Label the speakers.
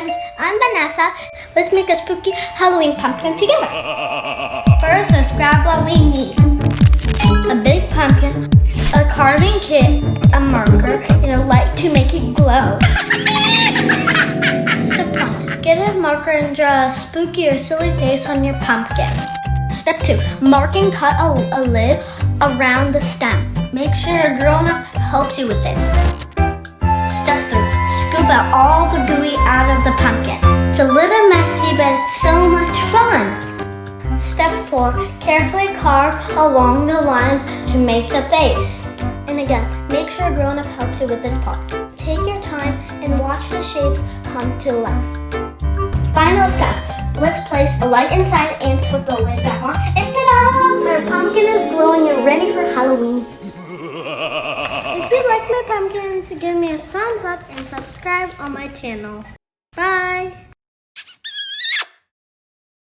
Speaker 1: friends, I'm Nessa. Let's make a spooky Halloween pumpkin together. First, let's grab what we need. A big pumpkin, a carving kit, a marker, and a light to make it glow. Step 1. Get a marker and draw a spooky or silly face on your pumpkin. Step 2. Mark and cut a lid around the stem. Make sure a grown-up helps you with this. Step 3. Scoop out all the gooey out of the pumpkin. It's a little messy, but it's so much fun. Step 4. Carefully carve along the lines to make the face. And again, make sure a grown-up helps you with this part. Take your time and watch the shapes come to life. Final step. Let's place a light inside and put the lid back on. And ta-da! Our pumpkin is glowing and ready for Halloween. If you like my pumpkins, give me a thumbs up and subscribe on my channel. Bye!